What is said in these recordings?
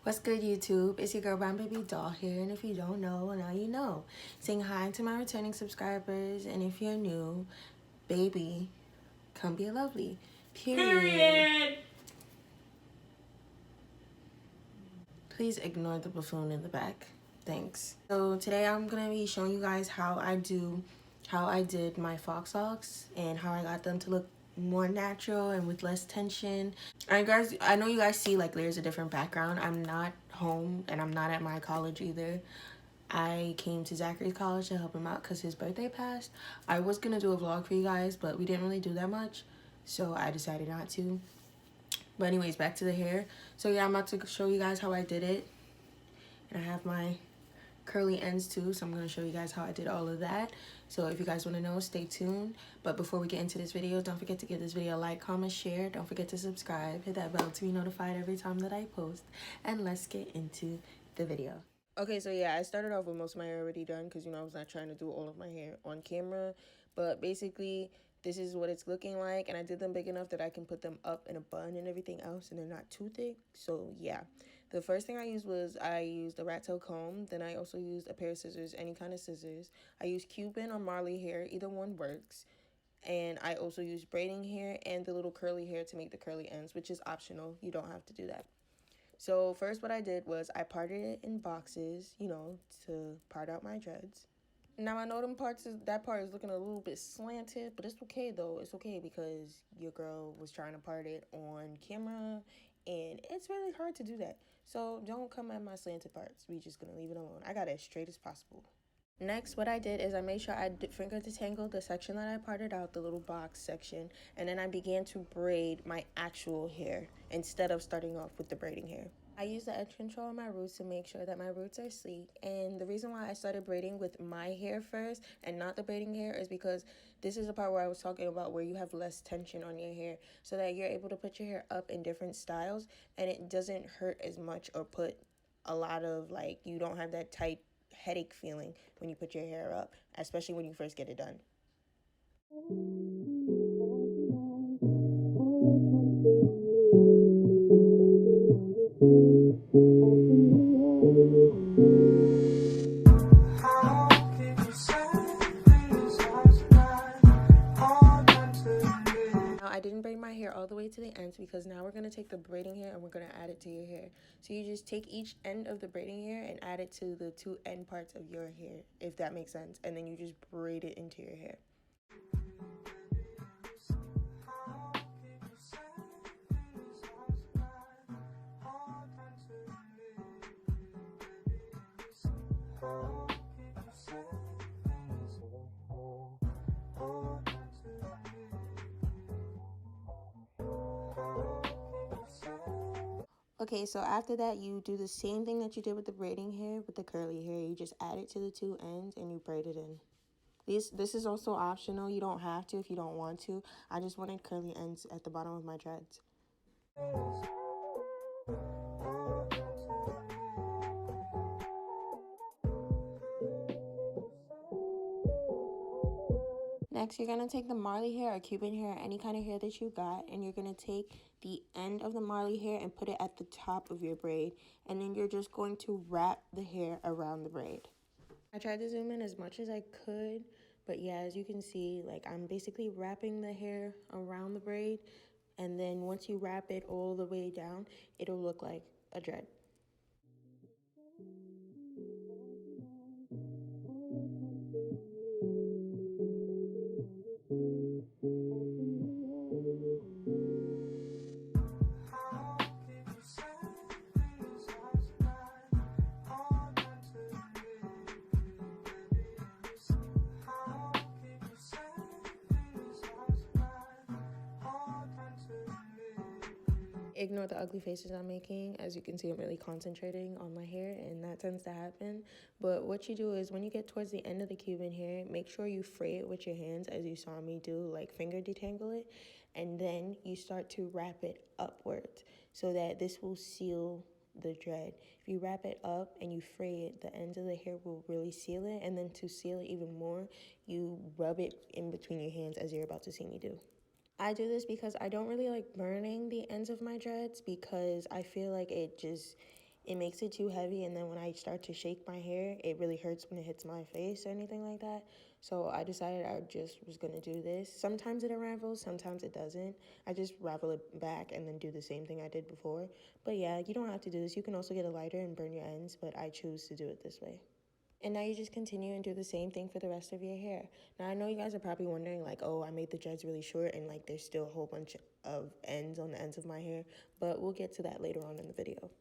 What's good, YouTube? It's your girl Brown Baby Doll here, and if you don't know, now you know. Saying hi to my returning subscribers, and if you're new, baby, come be a lovely. Period. Please ignore the buffoon in the back. Thanks. So today I'm gonna be showing you guys how I did my Faux Locs and how I got them to look more natural and with less tension. Alright guys, I know you guys see like there's a different background. I'm not home and I'm not at my college either. I came to Zachary's college to help him out because his birthday passed. I was gonna do a vlog for you guys, but we didn't really do that much, so I decided not to. But anyways, back to the hair. So yeah, I'm about to show you guys how I did it. And I have my curly ends too, so I'm going to show you guys how I did all of that. So if you guys want to know, stay tuned. But before we get into this video, don't forget to give this video a like, comment, share. Don't forget to subscribe. Hit that bell to be notified every time that I post. And let's get into the video. Okay, so yeah, I started off with most of my hair already done because, you know, I was not trying to do all of my hair on camera. But basically, this is what it's looking like. And I did them big enough that I can put them up in a bun and everything else. And they're not too thick. So yeah. The first thing I used was I used a rat tail comb. Then I also used a pair of scissors, any kind of scissors. I used Cuban or Marley hair. Either one works. And I also used braiding hair and the little curly hair to make the curly ends, which is optional. You don't have to do that. So first what I did was I parted it in boxes, you know, to part out my dreads. Now I know that part is looking a little bit slanted, but it's okay though. It's okay because your girl was trying to part it on camera and it's really hard to do that. So don't come at my slanted parts. We just gonna leave it alone. I got it as straight as possible. Next, what I did is I made sure I finger detangled the section that I parted out, the little box section, and then I began to braid my actual hair instead of starting off with the braiding hair. I use the edge control on my roots to make sure that my roots are sleek, and the reason why I started braiding with my hair first and not the braiding hair is because this is the part where I was talking about where you have less tension on your hair so that you're able to put your hair up in different styles and it doesn't hurt as much or put a lot of like, you don't have that tight headache feeling when you put your hair up, especially when you first get it done. Now, I didn't braid my hair all the way to the ends because now we're going to take the braiding hair and we're going to add it to your hair. So you just take each end of the braiding hair and add it to the two end parts of your hair, if that makes sense. And then you just braid it into your hair. Okay, so after that, you do the same thing that you did with the braiding hair with the curly hair. You just add it to the two ends and you braid it in. This is also optional. You don't have to if you don't want to. I just wanted curly ends at the bottom of my dreads. Next, you're going to take the Marley hair or Cuban hair, any kind of hair that you got, and you're going to take the end of the Marley hair and put it at the top of your braid. And then you're just going to wrap the hair around the braid. I tried to zoom in as much as I could, but yeah, as you can see, like I'm basically wrapping the hair around the braid. And then once you wrap it all the way down, it'll look like a dread. Ignore the ugly faces I'm making. As you can see, I'm really concentrating on my hair and that tends to happen. But what you do is when you get towards the end of the Cuban hair, make sure you fray it with your hands as you saw me do, like finger detangle it. And then you start to wrap it upwards so that this will seal the dread. If you wrap it up and you fray it, the ends of the hair will really seal it. And then to seal it even more, you rub it in between your hands as you're about to see me do. I do this because I don't really like burning the ends of my dreads because I feel like it makes it too heavy, and then when I start to shake my hair, it really hurts when it hits my face or anything like that. So I decided I just was gonna do this. Sometimes it unravels, sometimes it doesn't. I just ravel it back and then do the same thing I did before. But yeah, you don't have to do this. You can also get a lighter and burn your ends, but I choose to do it this way. And now you just continue and do the same thing for the rest of your hair. Now, I know you guys are probably wondering, like, oh, I made the dreads really short and, like, there's still a whole bunch of ends on the ends of my hair. But we'll get to that later on in the video.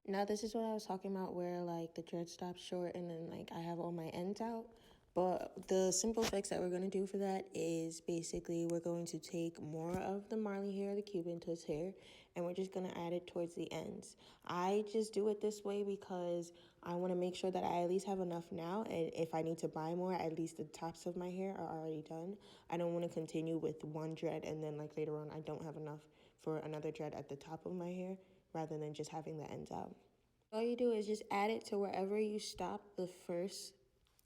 Now, this is what I was talking about where, like, the dread stops short and then, like, I have all my ends out. But the simple fix that we're going to do for that is basically we're going to take more of the Marley hair, the Cuban twist hair, and we're just going to add it towards the ends. I just do it this way because I want to make sure that I at least have enough now. And if I need to buy more, at least the tops of my hair are already done. I don't want to continue with one dread and then, like, later on I don't have enough for another dread at the top of my hair rather than just having the ends out. All you do is just add it to wherever you stop the first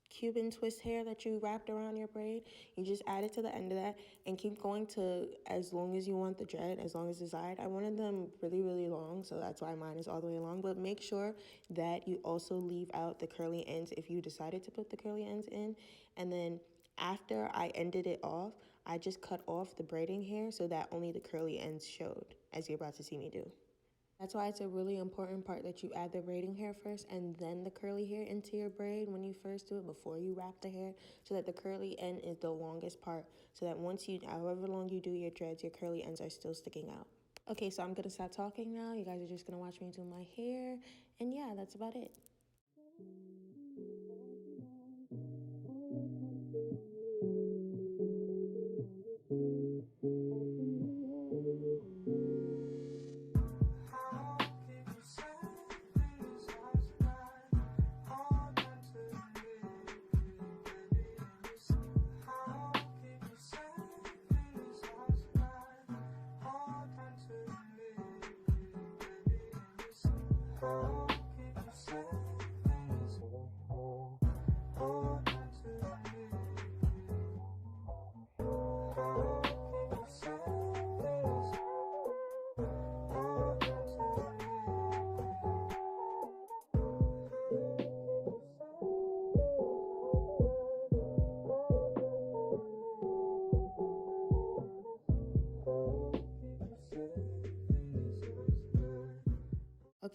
Cuban twist hair that you wrapped around your braid. You just add it to the end of that and keep going to as long as you want the dread, as long as desired. I wanted them really, really long, so that's why mine is all the way along. But make sure that you also leave out the curly ends if you decided to put the curly ends in. And then after I ended it off, I just cut off the braiding hair so that only the curly ends showed, as you're about to see me do. That's why it's a really important part that you add the braiding hair first and then the curly hair into your braid when you first do it before you wrap the hair, so that the curly end is the longest part, so that once you, however long you do your dreads, your curly ends are still sticking out. Okay, so I'm gonna stop talking now. You guys are just gonna watch me do my hair, and yeah, that's about it.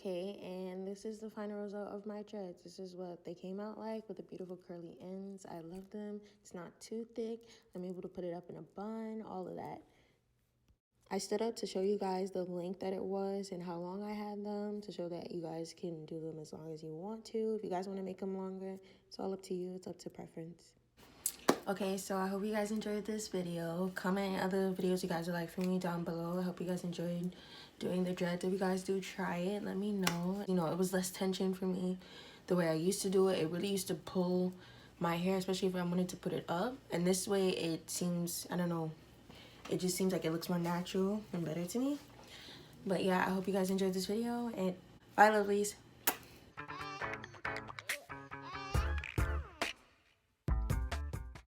Okay, and this is the final result of my dreads. This is what they came out like with the beautiful curly ends. I love them. It's not too thick. I'm able to put it up in a bun, all of that. I stood up to show you guys the length that it was and how long I had them, to show that you guys can do them as long as you want to. If you guys want to make them longer, it's all up to you. It's up to preference. Okay, so I hope you guys enjoyed this video. Comment other videos you guys would like from me down below. I hope you guys enjoyed doing the dreads. If you guys do try it, let me know. You know, it was less tension for me the way I used to do it. It really used to pull my hair, especially if I wanted to put it up. And this way it seems, I don't know, it just seems like it looks more natural and better to me. But yeah, I hope you guys enjoyed this video, and bye lovelies.